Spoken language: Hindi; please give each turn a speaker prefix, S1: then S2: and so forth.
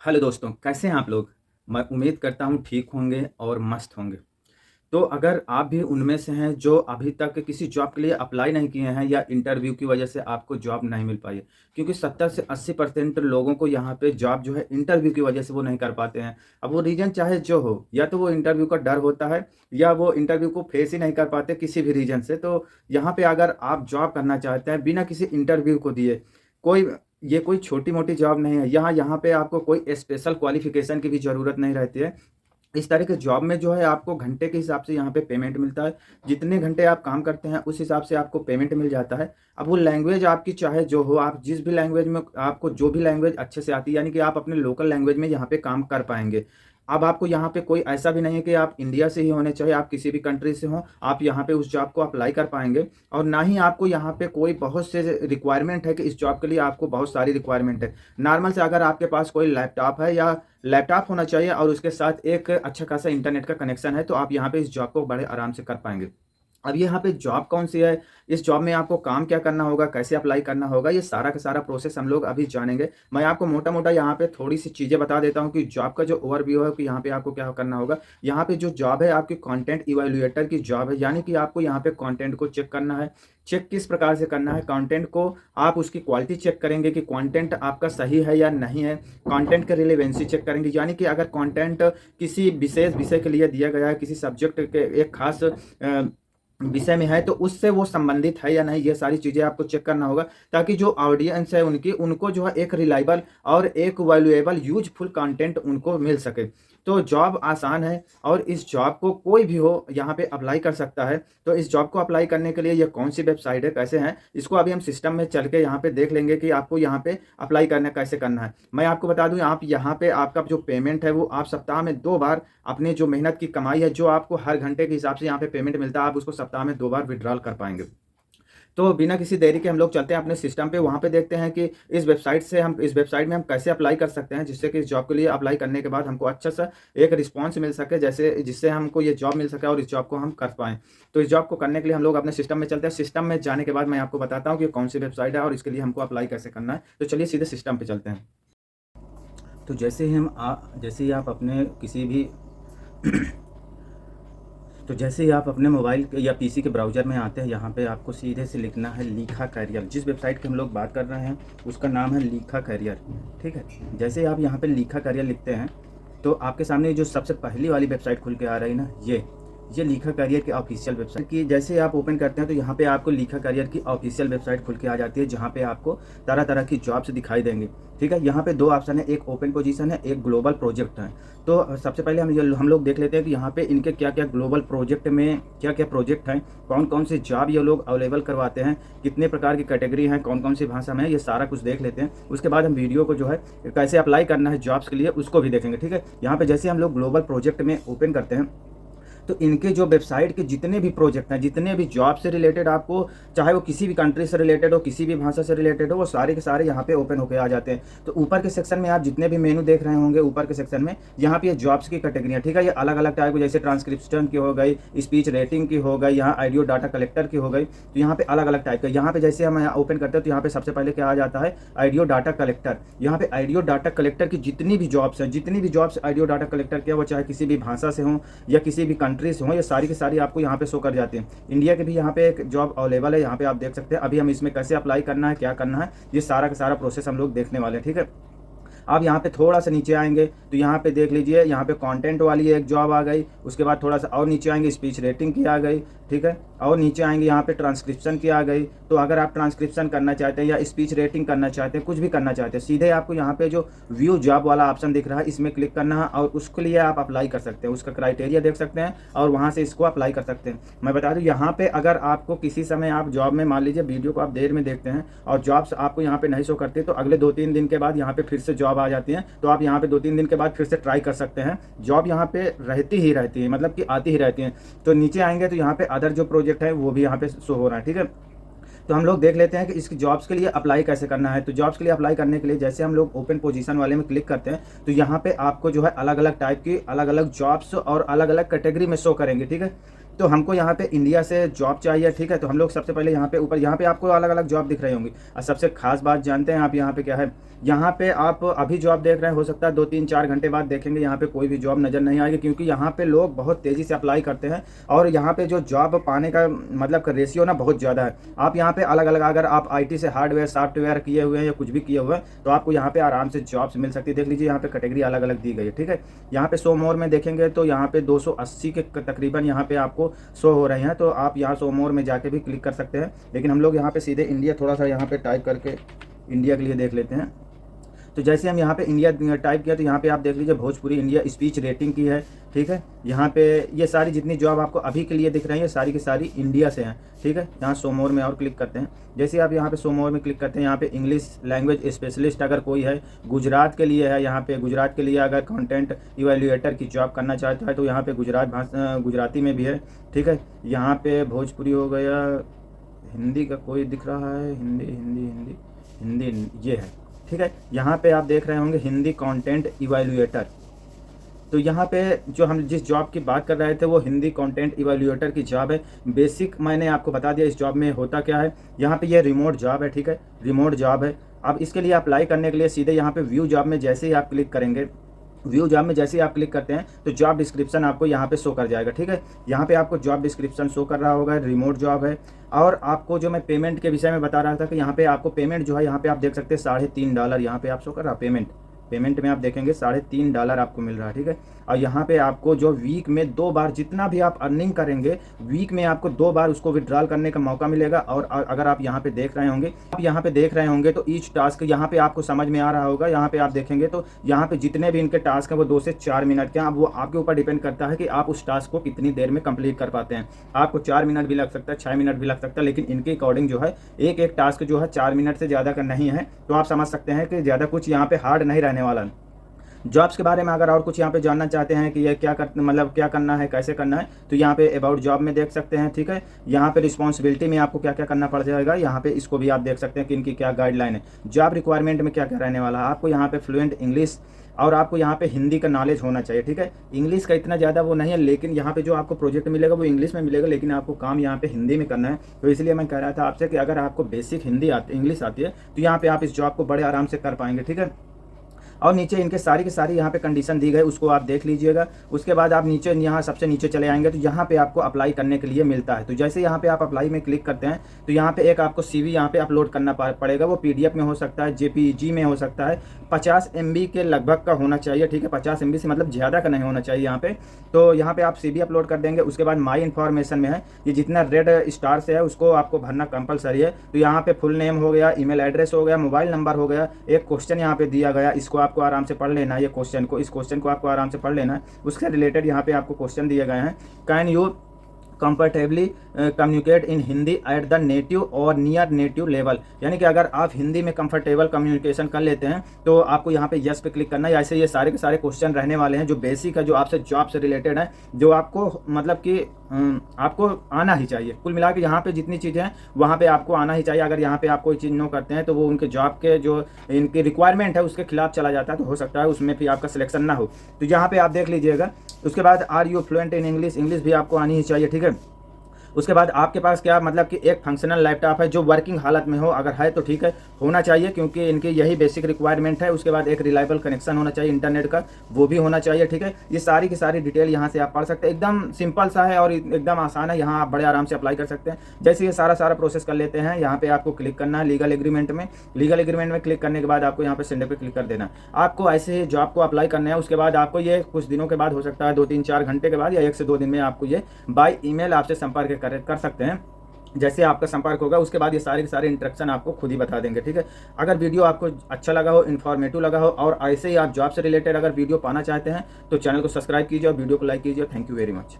S1: हेलो दोस्तों, कैसे हैं आप लोग? मैं उम्मीद करता हूँ ठीक होंगे और मस्त होंगे। तो अगर आप भी उनमें से हैं जो अभी तक किसी जॉब के लिए अप्लाई नहीं किए हैं या इंटरव्यू की वजह से आपको जॉब नहीं मिल पाई है, क्योंकि 70 से 80% लोगों को यहाँ पे जॉब जो है इंटरव्यू की वजह से वो नहीं कर पाते हैं। अब वो रीज़न चाहे जो हो, या तो वो इंटरव्यू का डर होता है या वो इंटरव्यू को फेस ही नहीं कर पाते किसी भी रीज़न से। तो यहाँ पे अगर आप जॉब करना चाहते हैं बिना किसी इंटरव्यू को दिए, कोई ये कोई छोटी-मोटी जॉब नहीं है। यहाँ यहाँ पे आपको कोई स्पेशल क्वालिफ़िकेशन की भी ज़रूरत नहीं रहती है। इस तरह के जॉब में जो है आपको घंटे के हिसाब से यहाँ पे पेमेंट मिलता है। जितने घंटे आप काम करते हैं उस हिसाब से आपको पेमेंट मिल जाता है। अब वो लैंग्वेज आपकी चाहे जो हो, आप जिस भी लैंग्वेज में आपको जो भी लैंग्वेज अच्छे से आती है, यानी कि आप अपने लोकल लैंग्वेज में यहाँ पे काम कर पाएँगे। अब आपको यहाँ पे कोई ऐसा भी नहीं है कि आप इंडिया से ही होने चाहिए, आप किसी भी कंट्री से हों, आप यहाँ पे उस जॉब को अप्लाई कर पाएँगे। और ना ही आपको यहाँ पे कोई बहुत से रिक्वायरमेंट है कि इस जॉब के लिए आपको बहुत सारी रिक्वायरमेंट है। नॉर्मल से अगर आपके पास कोई लैपटॉप है या लैपटॉप होना चाहिए और उसके साथ एक अच्छा खासा इंटरनेट का कनेक्शन है, तो आप यहाँ पे इस जॉब को बड़े आराम से कर पाएँगे। अब यहाँ पे जॉब कौन-सी है, इस जॉब में आपको काम क्या करना होगा, कैसे अप्लाई करना होगा, ये सारा का सारा प्रोसेस हम लोग अभी जानेंगे। मैं आपको मोटा-मोटा यहाँ पे थोड़ी-सी चीज़ें बता देता हूँ कि जॉब का जो ओवरव्यू है कि यहाँ पे आपको क्या करना होगा। यहाँ पे जो जॉब है आपकी कंटेंट इवैल्यूएटर की जॉब है, यानी कि आपको यहाँ पे कंटेंट को चेक करना है। चेक किस प्रकार से करना है, कंटेंट को आप उसकी क्वालिटी चेक करेंगे कि कंटेंट आपका सही है या नहीं है। कंटेंट का रिलेवेंसी चेक करेंगे, यानी कि अगर कंटेंट किसी विशेष विषय के लिए दिया गया है, किसी सब्जेक्ट के एक खास विषय में है, तो उससे वो संबंधित है या नहीं, ये सारी चीज़ें आपको चेक करना होगा, ताकि जो ऑडियंस है उनकी उनको जो है एक रिलायबल और एक वैल्यूएबल यूज़फुल कंटेंट उनको मिल सके। तो जॉब आसान है और इस जॉब को कोई भी हो यहाँ पे अप्लाई कर सकता है। तो इस जॉब को अप्लाई करने के लिए ये कौन-सी वेबसाइट है, कैसे हैं, इसको अभी हम सिस्टम में चल के यहाँ पे देख लेंगे कि आपको यहाँ पे अप्लाई करना कैसे करना है। मैं आपको बता दूँ, आप यहाँ पे आपका जो पेमेंट है वो आप सप्ताह में 2 बार अपनी जो मेहनत की कमाई है, जो आपको हर घंटे के हिसाब से यहाँ पे पेमेंट मिलता है, आप उसको सप्ताह में 2 बार विथड्रॉल कर पाएँगे। तो बिना किसी देरी के हम लोग चलते हैं अपने सिस्टम पे, वहाँ पे देखते हैं कि इस वेबसाइट में हम कैसे अप्लाई कर सकते हैं, जिससे कि इस जॉब के लिए अप्लाई करने के बाद हमको अच्छा-सा एक रिस्पॉन्स मिल सके, जैसे जिससे हमको ये जॉब मिल सके और इस जॉब को हम कर पाएँ। तो इस जॉब को करने के लिए हम लोग अपने सिस्टम में चलते हैं। सिस्टम में जाने के बाद मैं आपको बताता हूँ कि कौन-सी वेबसाइट है और इसके लिए हमको अप्लाई कैसे करना है। तो चलिए सीधे सिस्टम पे चलते हैं। तो जैसे ही आप अपने किसी भी तो जैसे ही आप अपने मोबाइल के या पीसी के ब्राउज़र में आते हैं, यहाँ पे आपको सीधे से लिखना है लीखा करियर। जिस वेबसाइट की हम लोग बात कर रहे हैं उसका नाम है लीखा करियर, ठीक है? जैसे ही आप यहाँ पे लीखा करियर लिखते हैं, तो आपके सामने जो सबसे पहली वाली वेबसाइट खुल के आ रही है ना, ये लीखा करियर की ऑफिशियल वेबसाइट की जैसे ही आप ओपन करते हैं, तो यहाँ पे आपको लीखा करियर की ऑफिशियल वेबसाइट खुल के आ जाती है, जहाँ पे आपको तरह-तरह की जॉब्स दिखाई देंगी, ठीक है? यहाँ पे 2 ऑप्शन है, एक ओपन पोजीशन है, एक ग्लोबल प्रोजेक्ट है। तो सबसे पहले हम लोग देख लेते हैं कि यहाँ पे इनके क्या-क्या ग्लोबल प्रोजेक्ट में क्या-क्या प्रोजेक्ट हैं, कौन-कौन से जॉब ये लोग अवेलेबल करवाते हैं, कितने प्रकार की कैटेगरी हैं, कौन-कौन सी भाषा में है, ये सारा कुछ देख लेते हैं। उसके बाद हम वीडियो को जो है कैसे अप्लाई करना है जॉब्स के लिए उसको भी देखेंगे, ठीक है? यहाँ पे जैसे हम लोग ग्लोबल प्रोजेक्ट में ओपन करते हैं, तो इनके जो वेबसाइट के जितने भी प्रोजेक्ट हैं, जितने भी जॉब से रिलेटेड आपको, चाहे वो किसी भी कंट्री से रिलेटेड हो, किसी भी भाषा से रिलेटेड हो, वो सारे के सारे यहाँ पे ओपन होके आ जाते हैं। तो ऊपर के सेक्शन में आप जितने भी मेनू देख रहे होंगे, ऊपर के सेक्शन में यहाँ पे ये जॉब्स की कैटेगरियाँ, ठीक है? ये अलग-अलग टाइप की, जैसे ट्रांसक्रिप्शन की हो गई, स्पीच रेटिंग की हो गई, यहाँ ऑडियो डाटा कलेक्टर की हो गई। तो यहाँ पे अलग-अलग टाइप का, यहाँ पे जैसे हम यहाँ ओपन करते हैं, तो यहाँ पे सबसे पहले क्या आ जाता है, ऑडियो डाटा कलेक्टर। यहाँ पे ऑडियो डाटा कलेक्टर की जितनी भी जॉब्स हैं, जितनी भी जॉब्स ऑडियो डाटा कलेक्टर की है, वो चाहे किसी भी भाषा से हों या किसी भी कंट्री से हों, ये सारी सारी आपको यहाँ पे शो कर जाती हैं। इंडिया के भी यहाँ पे एक जॉब अवेलेबल है, यहाँ पे आप देख सकते हैं। अभी हम इसमें कैसे अप्लाई करना है, क्या करना है, ये सारा का सारा प्रोसेस हम लोग देखने वाले हैं, ठीक है? आप यहाँ पे थोड़ा-सा नीचे आएँगे, तो यहाँ पे देख लीजिए, यहाँ पे कंटेंट वाली एक जॉब आ गई। उसके बाद थोड़ा-सा और नीचे आएँगे, स्पीच रेटिंग की आ गई, ठीक है? और नीचे आएँगे, यहाँ पे ट्रांसक्रिप्शन की आ गई। तो अगर आप ट्रांसक्रिप्शन करना चाहते हैं या स्पीच रेटिंग करना चाहते हैं, कुछ भी करना चाहते हैं, सीधे आपको यहाँ पे जो व्यू जॉब वाला ऑप्शन दिख रहा है, इसमें क्लिक करना है और उसके लिए आप अप्लाई कर सकते हैं। उसका क्राइटेरिया देख सकते हैं और वहाँ से इसको अप्लाई कर सकते हैं। मैं बता दूँ, यहाँ पे अगर आपको किसी समय आप जॉब में, मान लीजिए वीडियो को आप देर में देखते हैं और जॉब्स आपको यहाँ पे नहीं शो करती, तो अगले 2-3 दिन के बाद यहाँ पे फिर से जॉब आ जाती है। तो आप यहाँ पे 2-3 दिन के बाद फिर से ट्राई कर सकते हैं। जॉब यहाँ पे रहती ही रहती है, मतलब कि आती ही रहती है। तो नीचे आएँगे तो यहाँ पे अदर जो प्रोजेक्ट है वो भी यहाँ पे शो हो रहा है, ठीक है? तो हम लोग देख लेते हैं कि इसकी जॉब्स के लिए अप्लाई कैसे करना है। तो जॉब्स के लिए अप्लाई करने के लिए जैसे हम लोग ओपन पोजीशन वाले में क्लिक करते हैं, तो यहाँ पे आपको जो है अलग-अलग टाइप की अलग-अलग जॉब्स और अलग-अलग कैटेगरी में शो करेंगे, ठीक है? तो हमको यहाँ पे इंडिया से जॉब चाहिए, ठीक है। तो हम लोग सबसे पहले यहाँ पे ऊपर, यहाँ पे आपको अलग अलग जॉब दिख रही होंगी। और सबसे खास बात जानते हैं आप यहाँ पे क्या है, यहाँ पे आप अभी जॉब देख रहे हैं, हो सकता है 2-3-4 घंटे बाद देखेंगे यहाँ पे कोई भी जॉब नज़र नहीं आएगी, क्योंकि यहाँ पे लोग बहुत तेज़ी से अप्लाई करते हैं और यहाँ पे जो जॉब पाने का मतलब रेशियो ना बहुत ज़्यादा है। आप यहाँ पे अलग अलग, अगर आप IT से हार्डवेयर सॉफ्टवेयर किए हुए हैं या कुछ भी किए हुए हैं, तो आपको यहाँ पे आराम से जॉब्स मिल सकती है। देख लीजिए यहाँ पे कैटेगरी अलग अलग दी गई है, ठीक है। यहाँ पे शो मोर में देखेंगे तो यहाँ पे 280 के तकरीबन यहाँ पे आपको शो हो रहे हैं। तो आप यहाँ शो मोर में जाके भी क्लिक कर सकते हैं, लेकिन हम लोग यहाँ पे सीधे इंडिया थोड़ा सा यहाँ पे टाइप करके इंडिया के लिए देख लेते हैं। तो जैसे हम यहाँ पे इंडिया टाइप किया तो यहाँ पे आप देख लीजिए भोजपुरी इंडिया स्पीच रेटिंग की है, ठीक है। यहाँ पे ये सारी जितनी जॉब आपको अभी के लिए दिख रही है सारी की सारी इंडिया से हैं, ठीक है। यहाँ शो मोर में और क्लिक करते हैं। जैसे आप यहाँ पे शो मोर में क्लिक करते हैं, यहाँ पे इंग्लिश लैंग्वेज स्पेशलिस्ट अगर कोई है, गुजरात के लिए है, यहाँ पे गुजरात के लिए अगर कंटेंट इवैल्यूएटर की जॉब करना चाहता है तो यहाँ पे गुजराती में भी है, ठीक है। यहाँ पे भोजपुरी हो गया, हिंदी का कोई दिख रहा है, हिंदी हिंदी हिंदी हिंदी ये है, ठीक है। यहाँ पे आप देख रहे होंगे हिंदी कंटेंट इवैल्यूएटर। तो यहाँ पे जो हम जिस जॉब की बात कर रहे थे वो हिंदी कंटेंट इवैल्यूएटर की जॉब है। बेसिक मैंने आपको बता दिया इस जॉब में होता क्या है। यहाँ पे ये रिमोट जॉब है, ठीक है, रिमोट जॉब है। अब इसके लिए अप्लाई करने के लिए सीधे यहाँ पे व्यू जॉब में जैसे ही आप क्लिक करेंगे, व्यू जॉब में जैसे ही आप क्लिक करते हैं तो जॉब डिस्क्रिप्शन आपको यहाँ पे शो कर जाएगा, ठीक है। यहाँ पे आपको जॉब डिस्क्रिप्शन शो कर रहा होगा, रिमोट जॉब है। और आपको जो मैं पेमेंट के विषय में बता रहा था कि यहाँ पे आपको पेमेंट जो है यहाँ पे आप देख सकते हैं $3.5 यहाँ पे आप शो कर रहा पेमेंट में आप देखेंगे $3.5 आपको मिल रहा है, ठीक है। और यहाँ पे आपको जो वीक में 2 बार जितना भी आप अर्निंग करेंगे वीक में आपको 2 बार उसको विड्रॉल करने का मौका मिलेगा। और अगर आप यहाँ पे देख रहे होंगे तो ईच टास्क यहाँ पे आपको समझ में आ रहा होगा। यहाँ पे आप देखेंगे तो यहाँ पे जितने भी इनके टास्क हैं वो 2 से 4 मिनट के हैं। अब वो आपके ऊपर डिपेंड करता है कि आप उस टास्क को कितनी देर में कंप्लीट कर पाते हैं। आपको 4 मिनट भी लग सकता है, 6 मिनट भी लग सकता है, लेकिन इनके अकॉर्डिंग जो है एक टास्क जो है 4 मिनट से ज़्यादा का नहीं है। तो आप समझ सकते हैं कि ज़्यादा कुछ यहाँ पे हार्ड नहीं रहने वाला। जॉब्स के बारे में अगर और कुछ यहाँ पे जानना चाहते हैं कि ये क्या करना है, कैसे करना है, तो यहाँ पे अबाउट जॉब में देख सकते हैं, ठीक है। यहाँ पे रिस्पॉन्सिबिलिटी में आपको क्या क्या करना पड़ जाएगा, यहाँ पे इसको भी आप देख सकते हैं कि इनकी क्या गाइडलाइन है। जॉब रिक्वायरमेंट में क्या क्या रहने वाला है, आपको यहाँ पे फ्लुएंट इंग्लिश और आपको यहाँ पे हिंदी का नॉलेज होना चाहिए, ठीक है। इंग्लिश का इतना ज़्यादा वो नहीं है, लेकिन यहाँ पे जो आपको प्रोजेक्ट मिलेगा वो इंग्लिश में मिलेगा, लेकिन आपको काम यहाँ पे हिंदी में करना है। तो इसलिए मैं कह रहा था आपसे कि अगर आपको बेसिक इंग्लिश आती है तो यहाँ पे आप इस जॉब को बड़े आराम से कर पाएंगे, ठीक है। और नीचे इनके सारी की सारी यहाँ पे कंडीशन दी गई, उसको आप देख लीजिएगा। उसके बाद आप नीचे यहाँ सबसे नीचे चले आएंगे तो यहाँ पे आपको अप्लाई करने के लिए मिलता है। तो जैसे यहाँ पे आप अप्लाई में क्लिक करते हैं तो यहाँ पे एक आपको CV यहाँ पे अपलोड करना पड़ेगा। वो PDF में हो सकता है, JPG में हो सकता है, 50 MB के लगभग का होना चाहिए, ठीक है। 50 MB से मतलब ज़्यादा का नहीं होना चाहिए यहाँ पे। तो यहाँ पे आप CV अपलोड कर देंगे। उसके बाद माई इन्फॉर्मेशन में है, ये जितना रेड स्टार से है उसको आपको भरना कंपलसरी है। तो यहाँ पे फुल नेम हो गया, ईमेल एड्रेस हो गया, मोबाइल नंबर हो गया, एक क्वेश्चन यहाँ पे दिया गया, इसको आपको आराम से पढ़ लेना है। इस क्वेश्चन को आपको आराम से पढ़ लेना है। उससे रिलेटेड यहाँ पे आपको क्वेश्चन दिए गए हैं। Can you comfortably communicate in Hindi at the native और नियर नेटिव लेवल, यानी कि अगर आप हिंदी में कंफर्टेबल कम्युनिकेशन कर लेते हैं तो आपको यहाँ पे यस पे क्लिक करना है। ऐसे ये सारे के सारे क्वेश्चन रहने वाले हैं जो बेसिक है, जो आपसे जॉब से रिलेटेड है, जो आपको मतलब कि आपको आना ही चाहिए। कुल मिला के यहाँ पे जितनी चीज़ें हैं वहाँ पे आपको आना ही चाहिए। अगर यहाँ पे आप कोई चीज़ नो करते हैं तो वो उनके जॉब के जो इनकी रिक्वायरमेंट है उसके खिलाफ चला जाता है, तो हो सकता है उसमें भी आपका सिलेक्शन ना हो। तो यहाँ पे आप देख लीजिएगा। उसके बाद are you fluent in English भी आपको आनी ही चाहिए, ठीक है। उसके बाद आपके पास क्या मतलब कि एक फंक्शनल लैपटॉप है जो वर्किंग हालत में हो, अगर है तो ठीक है, होना चाहिए क्योंकि इनकी यही बेसिक रिक्वायरमेंट है। उसके बाद एक रिलायबल कनेक्शन होना चाहिए इंटरनेट का, वो भी होना चाहिए, ठीक है। ये सारी की सारी डिटेल यहाँ से आप पढ़ सकते हैं। एकदम सिंपल सा है और एकदम आसान है, यहाँ आप बड़े आराम से अप्लाई कर सकते हैं। जैसे ये सारा प्रोसेस कर लेते हैं, यहाँ पे आपको क्लिक करना है लीगल एग्रीमेंट में क्लिक करने के बाद आपको यहाँ पे सेंड पे क्लिक कर देना। आपको ऐसे ही जॉब को अप्लाई करना है। उसके बाद आपको ये कुछ दिनों के बाद, हो सकता है 2-3-4 घंटे के बाद या 1 से 2 दिन में आपको ये बाय ईमेल आपसे संपर्क कर सकते हैं। जैसे आपका संपर्क होगा उसके बाद ये सारे के सारे इंस्ट्रक्शन आपको खुद ही बता देंगे, ठीक है। अगर वीडियो आपको अच्छा लगा हो, इन्फॉर्मेटिव लगा हो और ऐसे ही आप जॉब से रिलेटेड अगर वीडियो पाना चाहते हैं तो चैनल को सब्सक्राइब कीजिए और वीडियो को लाइक कीजिए। Thank you very much.